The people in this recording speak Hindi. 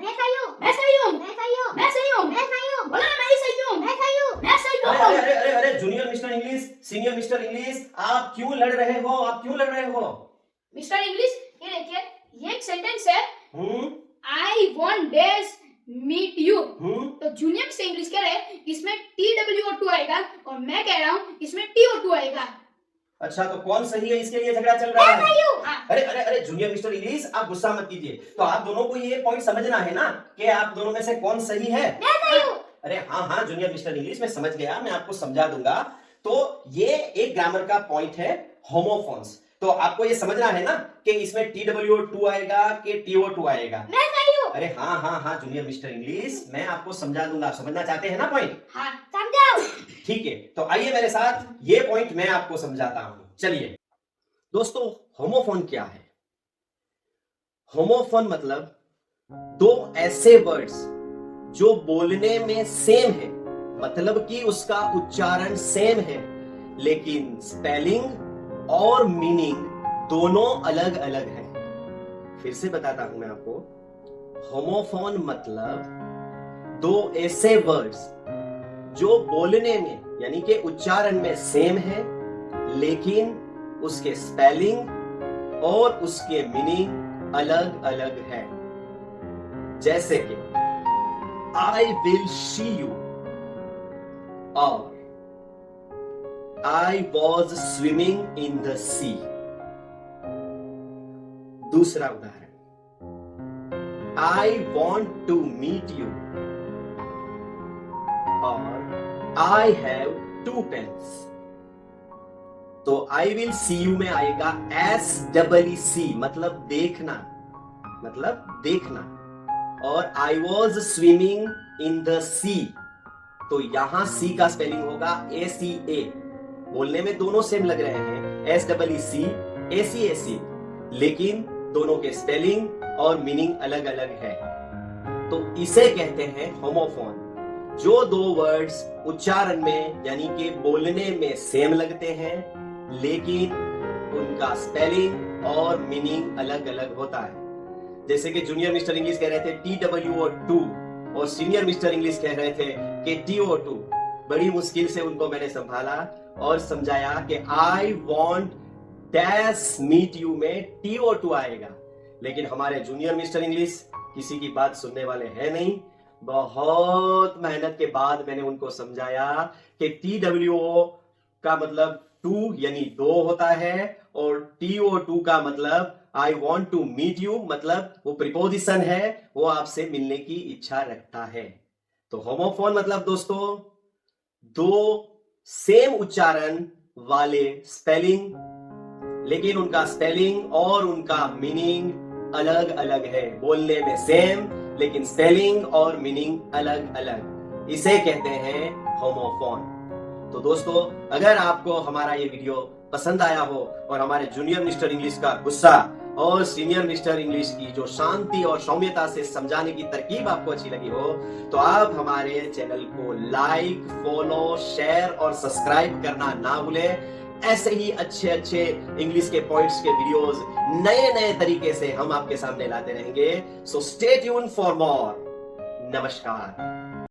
मैं सही हूँ, मैं सही हूँ, मैं सही हूँ, मैं सही हूँ, मैं सही हूँ, बोलो ना मैं ही सही हूँ, मैं सही हूँ, मैं सही हूँ। अरे अरे अरे अरे junior mister English, senior mister English, आप क्यों लड़ रहे हो? आप क्यों लड़ रहे हो? मिस्टर इंग्लिश, ये देखिए, ये एक सेंटेंस है, hmm I want days meet you. Hmm तो जूनियर मिस्टर इंग्लिश कह रहे हैं इसमें TWO2 आएगा और मैं कह रहा हूँ इसमें TO2 आएगा। अच्छा, तो कौन सही है, इसके लिए झगड़ा चल रहा है? हाँ, अरे अरे अरे जूनियर मिस्टर इंग्लिश, आप गुस्सा मत कीजिए। तो आप दोनों को ये पॉइंट समझना है ना कि आप दोनों में से कौन सही है। मैं सही हूँ। अरे हाँ हाँ जूनियर मिस्टर इंग्लिश, मैं समझ गया, मैं आपको समझा दूंगा। तो ये एक ग्रामर का पॉइंट है, होमोफोन्स। तो आपको ये समझना है ना कि इसमें TWO2 आएगा कि TO2 आएगा। मैं सही हूँ। अरे हाँ हाँ हाँ जूनियर मिस्टर इंग्लिश, मैं आपको समझा दूंगा। आप समझना चाहते हैं ना पॉइंट? हाँ, समझाओ। ठीक है, तो आइए मेरे साथ, ये पॉइंट मैं आपको समझाता हूं। चलिए दोस्तों, होमोफोन क्या है? होमोफोन मतलब दो ऐसे वर्ड्स जो बोलने में सेम है, मतलब कि उसका उच्चारण सेम है, लेकिन स्पेलिंग और मीनिंग दोनों अलग अलग है। फिर से बताता हूं मैं आपको, होमोफोन मतलब दो ऐसे वर्ड्स जो बोलने में यानी कि उच्चारण में सेम है, लेकिन उसके स्पेलिंग और उसके मीनिंग अलग अलग है। जैसे कि I will see you और I was swimming in the sea। दूसरा उदाहरण, I want to meet you और I have two pens। तो I will see you में आएगा SEEC, मतलब देखना, और I was swimming in the sea, तो यहां सी का स्पेलिंग होगा ACA। बोलने में दोनों सेम लग रहे हैं, SEEC ACAC, लेकिन दोनों के स्पेलिंग और मीनिंग अलग अलग है। तो इसे कहते हैं होमोफोन। जो दो वर्ड्स उच्चारण में यानी कि बोलने में सेम लगते हैं, लेकिन उनका स्पेलिंग और मीनिंग अलग अलग होता है। जैसे कि जूनियर मिस्टर इंग्लिश कह रहे थे TWO2 और सीनियर मिस्टर इंग्लिश कह रहे थे कि TO2। बड़ी मुश्किल से उनको मैंने संभाला और समझाया कि I want dash meet you में TO2 आएगा, लेकिन हमारे जूनियर मिस्टर इंग्लिश किसी की बात सुनने वाले हैं नहीं। बहुत मेहनत के बाद मैंने उनको समझाया कि TWO का मतलब 2 यानी 2 होता है, और TO2 का मतलब I want to meet you, मतलब वो प्रीपोजिशन है, वो आपसे मिलने की इच्छा रखता है। तो होमोफोन मतलब दोस्तों दो सेम उच्चारण वाले स्पेलिंग, लेकिन उनका स्पेलिंग और उनका मीनिंग अलग अलग है। बोलने में सेम, लेकिन स्पेलिंग और मीनिंग अलग अलग, इसे कहते हैं होमोफोन। तो दोस्तों, अगर आपको हमारा ये वीडियो पसंद आया हो और हमारे जूनियर मिस्टर इंग्लिश का गुस्सा और सीनियर मिस्टर इंग्लिश की जो शांति और सौम्यता से समझाने की तरकीब आपको अच्छी लगी हो, तो आप हमारे चैनल को लाइक, फॉलो, शेयर और सब्सक्राइब करना ना भूलें। ऐसे ही अच्छे अच्छे इंग्लिश के पॉइंट्स के वीडियोस नए नए तरीके से हम आपके सामने लाते रहेंगे। So stay tune for more. नमस्कार।